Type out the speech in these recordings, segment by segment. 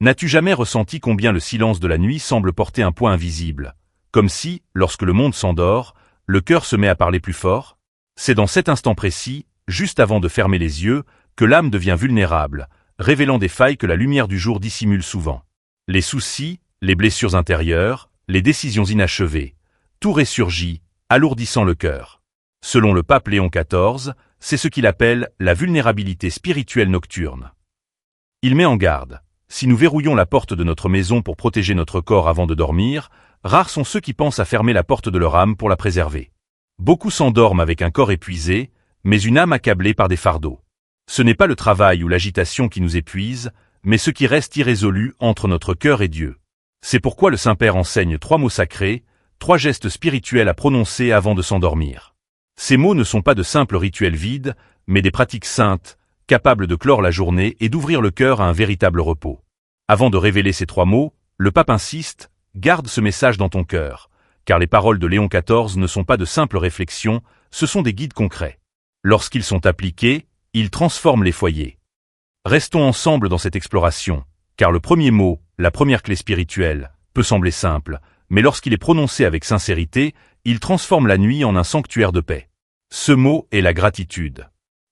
N'as-tu jamais ressenti combien le silence de la nuit semble porter un poids invisible, comme si, lorsque le monde s'endort, le cœur se met à parler plus fort? C'est dans cet instant précis, juste avant de fermer les yeux, que l'âme devient vulnérable, révélant des failles que la lumière du jour dissimule souvent. Les soucis, les blessures intérieures, les décisions inachevées, tout ressurgit, alourdissant le cœur. Selon le pape Léon XIV, c'est ce qu'il appelle la vulnérabilité spirituelle nocturne. Il met en garde. Si nous verrouillons la porte de notre maison pour protéger notre corps avant de dormir, rares sont ceux qui pensent à fermer la porte de leur âme pour la préserver. Beaucoup s'endorment avec un corps épuisé, mais une âme accablée par des fardeaux. Ce n'est pas le travail ou l'agitation qui nous épuise, mais ce qui reste irrésolu entre notre cœur et Dieu. C'est pourquoi le Saint-Père enseigne 3 mots sacrés, 3 gestes spirituels à prononcer avant de s'endormir. Ces mots ne sont pas de simples rituels vides, mais des pratiques saintes, capables de clore la journée et d'ouvrir le cœur à un véritable repos. Avant de révéler ces 3 mots, le pape insiste, garde ce message dans ton cœur, car les paroles de Léon XIV ne sont pas de simples réflexions, ce sont des guides concrets. Lorsqu'ils sont appliqués, ils transforment les foyers. Restons ensemble dans cette exploration, car le premier mot, la première clé spirituelle, peut sembler simple, mais lorsqu'il est prononcé avec sincérité, il transforme la nuit en un sanctuaire de paix. Ce mot est la gratitude.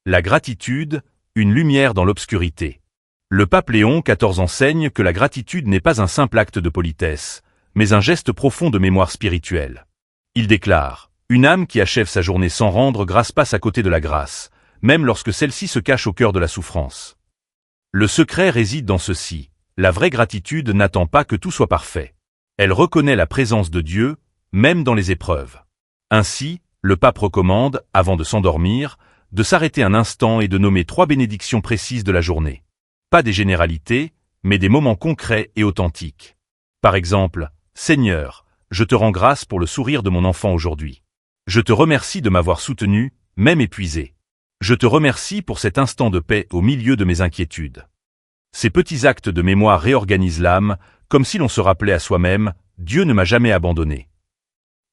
La gratitude, une lumière dans l'obscurité. Le pape Léon XIV enseigne que la gratitude n'est pas un simple acte de politesse, mais un geste profond de mémoire spirituelle. Il déclare, une âme qui achève sa journée sans rendre grâce passe à côté de la grâce, même lorsque celle-ci se cache au cœur de la souffrance. Le secret réside dans ceci, la vraie gratitude n'attend pas que tout soit parfait. Elle reconnaît la présence de Dieu, même dans les épreuves. Ainsi, le pape recommande, avant de s'endormir, de s'arrêter un instant et de nommer 3 bénédictions précises de la journée. Pas des généralités, mais des moments concrets et authentiques. Par exemple, Seigneur, je te rends grâce pour le sourire de mon enfant aujourd'hui. Je te remercie de m'avoir soutenu, même épuisé. Je te remercie pour cet instant de paix au milieu de mes inquiétudes. Ces petits actes de mémoire réorganisent l'âme, comme si l'on se rappelait à soi-même, Dieu ne m'a jamais abandonné.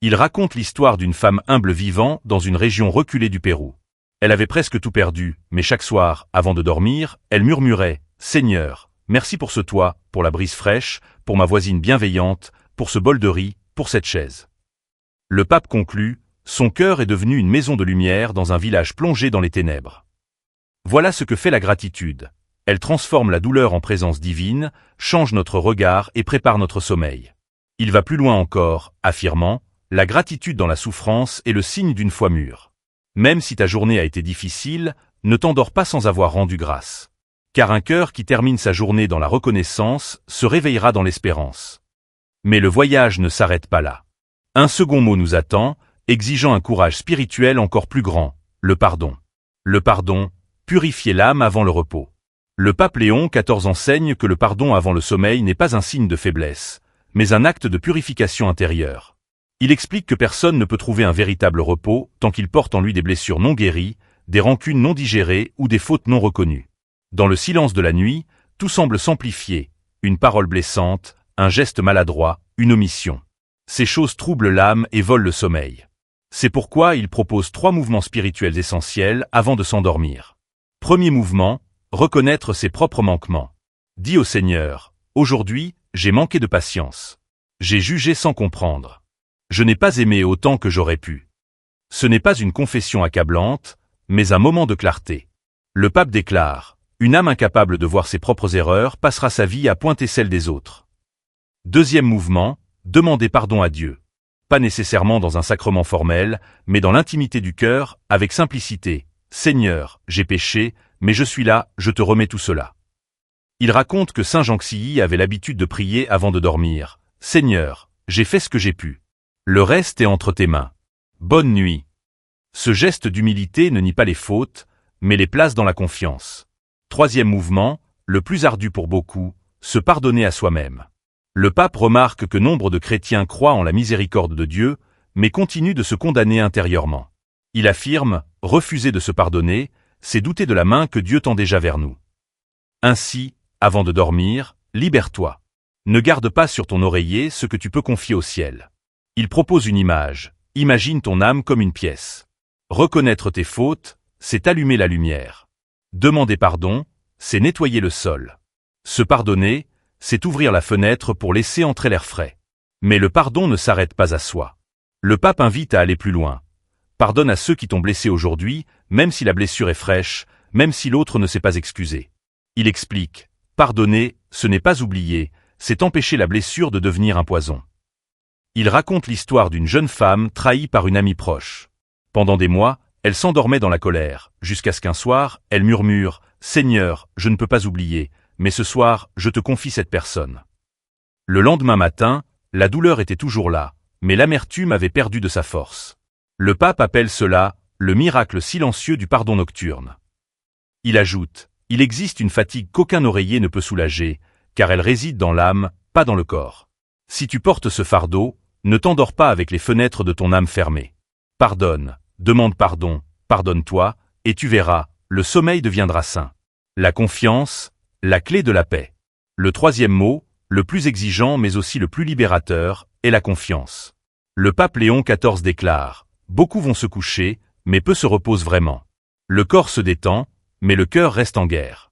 Il raconte l'histoire d'une femme humble vivant dans une région reculée du Pérou. Elle avait presque tout perdu, mais chaque soir, avant de dormir, elle murmurait « Seigneur, merci pour ce toit, pour la brise fraîche, pour ma voisine bienveillante, pour ce bol de riz, pour cette chaise. » Le pape conclut « Son cœur est devenu une maison de lumière dans un village plongé dans les ténèbres. » Voilà ce que fait la gratitude. Elle transforme la douleur en présence divine, change notre regard et prépare notre sommeil. Il va plus loin encore, affirmant « La gratitude dans la souffrance est le signe d'une foi mûre. » Même si ta journée a été difficile, ne t'endors pas sans avoir rendu grâce. Car un cœur qui termine sa journée dans la reconnaissance se réveillera dans l'espérance. Mais le voyage ne s'arrête pas là. Un second mot nous attend, exigeant un courage spirituel encore plus grand, le pardon. Le pardon, purifier l'âme avant le repos. Le pape Léon XIV enseigne que le pardon avant le sommeil n'est pas un signe de faiblesse, mais un acte de purification intérieure. Il explique que personne ne peut trouver un véritable repos tant qu'il porte en lui des blessures non guéries, des rancunes non digérées ou des fautes non reconnues. Dans le silence de la nuit, tout semble s'amplifier, une parole blessante, un geste maladroit, une omission. Ces choses troublent l'âme et volent le sommeil. C'est pourquoi il propose 3 mouvements spirituels essentiels avant de s'endormir. Premier mouvement, reconnaître ses propres manquements. Dis au Seigneur, aujourd'hui, j'ai manqué de patience. J'ai jugé sans comprendre. Je n'ai pas aimé autant que j'aurais pu. Ce n'est pas une confession accablante, mais un moment de clarté. Le pape déclare, une âme incapable de voir ses propres erreurs passera sa vie à pointer celles des autres. Deuxième mouvement, demander pardon à Dieu. Pas nécessairement dans un sacrement formel, mais dans l'intimité du cœur, avec simplicité. Seigneur, j'ai péché, mais je suis là, je te remets tout cela. Il raconte que Saint Jean Xilly avait l'habitude de prier avant de dormir. Seigneur, j'ai fait ce que j'ai pu. Le reste est entre tes mains. Bonne nuit. Ce geste d'humilité ne nie pas les fautes, mais les place dans la confiance. Troisième mouvement, le plus ardu pour beaucoup, se pardonner à soi-même. Le pape remarque que nombre de chrétiens croient en la miséricorde de Dieu, mais continuent de se condamner intérieurement. Il affirme, refuser de se pardonner, c'est douter de la main que Dieu tend déjà vers nous. Ainsi, avant de dormir, libère-toi. Ne garde pas sur ton oreiller ce que tu peux confier au ciel. Il propose une image. Imagine ton âme comme une pièce. Reconnaître tes fautes, c'est allumer la lumière. Demander pardon, c'est nettoyer le sol. Se pardonner, c'est ouvrir la fenêtre pour laisser entrer l'air frais. Mais le pardon ne s'arrête pas à soi. Le pape invite à aller plus loin. Pardonne à ceux qui t'ont blessé aujourd'hui, même si la blessure est fraîche, même si l'autre ne s'est pas excusé. Il explique, pardonner, ce n'est pas oublier, c'est empêcher la blessure de devenir un poison. Il raconte l'histoire d'une jeune femme trahie par une amie proche. Pendant des mois, elle s'endormait dans la colère, jusqu'à ce qu'un soir, elle murmure « Seigneur, je ne peux pas oublier, mais ce soir, je te confie cette personne. » Le lendemain matin, la douleur était toujours là, mais l'amertume avait perdu de sa force. Le pape appelle cela « le miracle silencieux du pardon nocturne ». Il ajoute « Il existe une fatigue qu'aucun oreiller ne peut soulager, car elle réside dans l'âme, pas dans le corps. Si tu portes ce fardeau, ne t'endors pas avec les fenêtres de ton âme fermées. Pardonne, demande pardon, pardonne-toi, et tu verras, le sommeil deviendra sain. La confiance, la clé de la paix. Le troisième mot, le plus exigeant mais aussi le plus libérateur, est la confiance. Le pape Léon XIV déclare « Beaucoup vont se coucher, mais peu se reposent vraiment. Le corps se détend, mais le cœur reste en guerre. »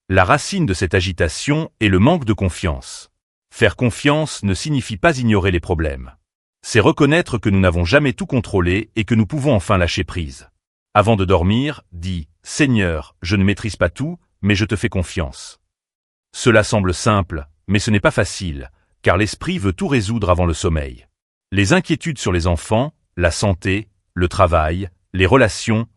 La racine de cette agitation est le manque de confiance. Faire confiance ne signifie pas ignorer les problèmes. C'est reconnaître que nous n'avons jamais tout contrôlé et que nous pouvons enfin lâcher prise. Avant de dormir, dis « Seigneur, je ne maîtrise pas tout, mais je te fais confiance. » Cela semble simple, mais ce n'est pas facile, car l'esprit veut tout résoudre avant le sommeil. Les inquiétudes sur les enfants, la santé, le travail, les relations,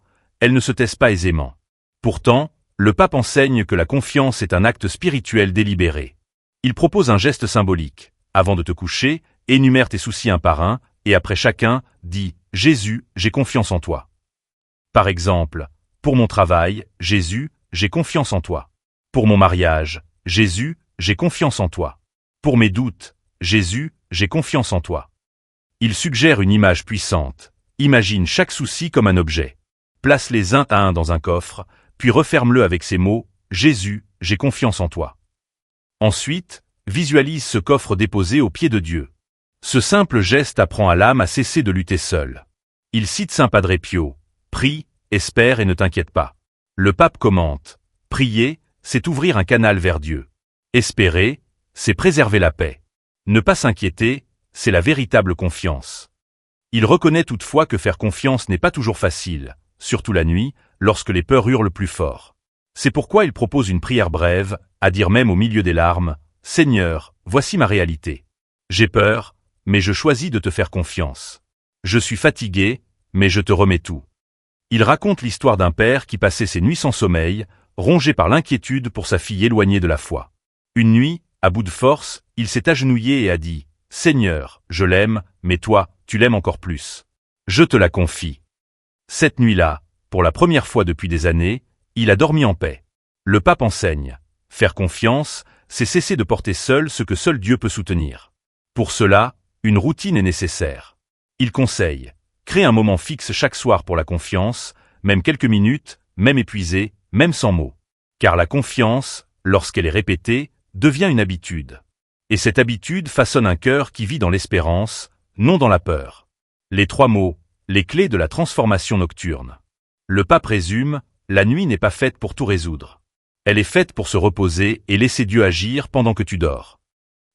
elles ne se taisent pas aisément. Pourtant, le pape enseigne que la confiance est un acte spirituel délibéré. Il propose un geste symbolique. Avant de te coucher, énumère tes soucis un par un, et après chacun, dis « Jésus, j'ai confiance en toi. » Par exemple, pour mon travail, Jésus, j'ai confiance en toi. Pour mon mariage, Jésus, j'ai confiance en toi. Pour mes doutes, Jésus, j'ai confiance en toi. Il suggère une image puissante. Imagine chaque souci comme un objet. Place-les un à un dans un coffre, puis referme-le avec ces mots « Jésus, j'ai confiance en toi. » Ensuite, visualise ce coffre déposé aux pieds de Dieu. Ce simple geste apprend à l'âme à cesser de lutter seule. Il cite Saint Padre Pio. Prie, espère et ne t'inquiète pas. Le pape commente. Prier, c'est ouvrir un canal vers Dieu. Espérer, c'est préserver la paix. Ne pas s'inquiéter, c'est la véritable confiance. Il reconnaît toutefois que faire confiance n'est pas toujours facile, surtout la nuit, lorsque les peurs hurlent plus fort. C'est pourquoi il propose une prière brève, à dire même au milieu des larmes, « Seigneur, voici ma réalité. J'ai peur, mais je choisis de te faire confiance. Je suis fatigué, mais je te remets tout. » Il raconte l'histoire d'un père qui passait ses nuits sans sommeil, rongé par l'inquiétude pour sa fille éloignée de la foi. Une nuit, à bout de force, il s'est agenouillé et a dit « Seigneur, je l'aime, mais toi, tu l'aimes encore plus. Je te la confie. » Cette nuit-là, pour la première fois depuis des années, il a dormi en paix. Le pape enseigne. Faire confiance, c'est cesser de porter seul ce que seul Dieu peut soutenir. Pour cela, une routine est nécessaire. Il conseille. Crée un moment fixe chaque soir pour la confiance, même quelques minutes, même épuisé, même sans mots. Car la confiance, lorsqu'elle est répétée, devient une habitude. Et cette habitude façonne un cœur qui vit dans l'espérance, non dans la peur. Les trois mots, les clés de la transformation nocturne. Le pape résume, la nuit n'est pas faite pour tout résoudre. Elle est faite pour se reposer et laisser Dieu agir pendant que tu dors.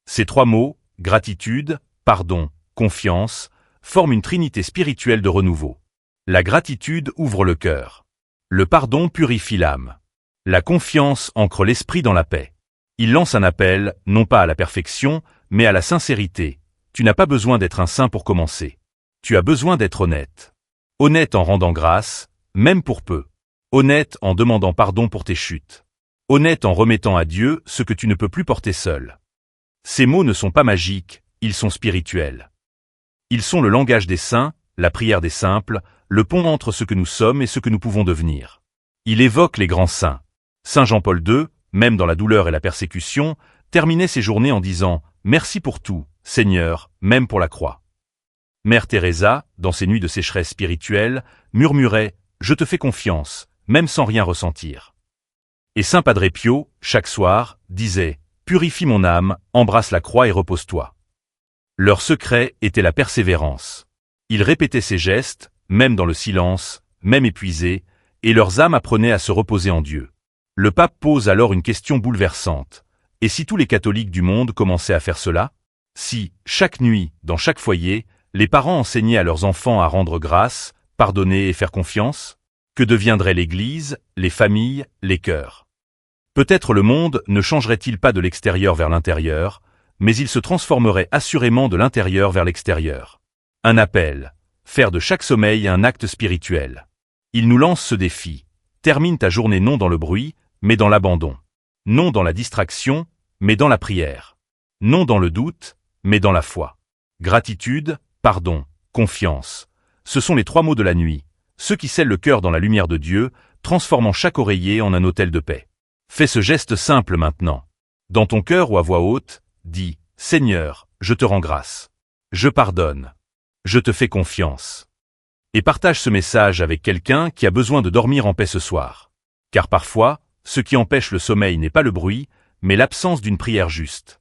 Ces trois mots, gratitude, pardon, confiance, forment une trinité spirituelle de renouveau. La gratitude ouvre le cœur. Le pardon purifie l'âme. La confiance ancre l'esprit dans la paix. Il lance un appel, non pas à la perfection, mais à la sincérité. Tu n'as pas besoin d'être un saint pour commencer. Tu as besoin d'être honnête. Honnête en rendant grâce, même pour peu. Honnête en demandant pardon pour tes chutes. Honnête en remettant à Dieu ce que tu ne peux plus porter seul. Ces mots ne sont pas magiques, ils sont spirituels. Ils sont le langage des saints, la prière des simples, le pont entre ce que nous sommes et ce que nous pouvons devenir. Il évoque les grands saints. Saint Jean-Paul II, même dans la douleur et la persécution, terminait ses journées en disant « Merci pour tout, Seigneur, même pour la croix ». Mère Teresa, dans ses nuits de sécheresse spirituelle, murmurait « Je te fais confiance », même sans rien ressentir. Et Saint Padre Pio, chaque soir, disait « Purifie mon âme, embrasse la croix et repose-toi ». Leur secret était la persévérance. Ils répétaient ces gestes, même dans le silence, même épuisés, et leurs âmes apprenaient à se reposer en Dieu. Le pape pose alors une question bouleversante. Et si tous les catholiques du monde commençaient à faire cela? Si, chaque nuit, dans chaque foyer, les parents enseignaient à leurs enfants à rendre grâce, pardonner et faire confiance? Que deviendraient l'Église, les familles, les cœurs? Peut-être le monde ne changerait-il pas de l'extérieur vers l'intérieur, mais il se transformerait assurément de l'intérieur vers l'extérieur. Un appel. Faire de chaque sommeil un acte spirituel. Il nous lance ce défi. Termine ta journée non dans le bruit, mais dans l'abandon. Non dans la distraction, mais dans la prière. Non dans le doute, mais dans la foi. Gratitude, pardon, confiance. Ce sont les 3 mots de la nuit, ceux qui scellent le cœur dans la lumière de Dieu, transformant chaque oreiller en un autel de paix. Fais ce geste simple maintenant. Dans ton cœur ou à voix haute, dis « Seigneur, je te rends grâce. Je pardonne. Je te fais confiance. » Et partage ce message avec quelqu'un qui a besoin de dormir en paix ce soir. Car parfois, ce qui empêche le sommeil n'est pas le bruit, mais l'absence d'une prière juste.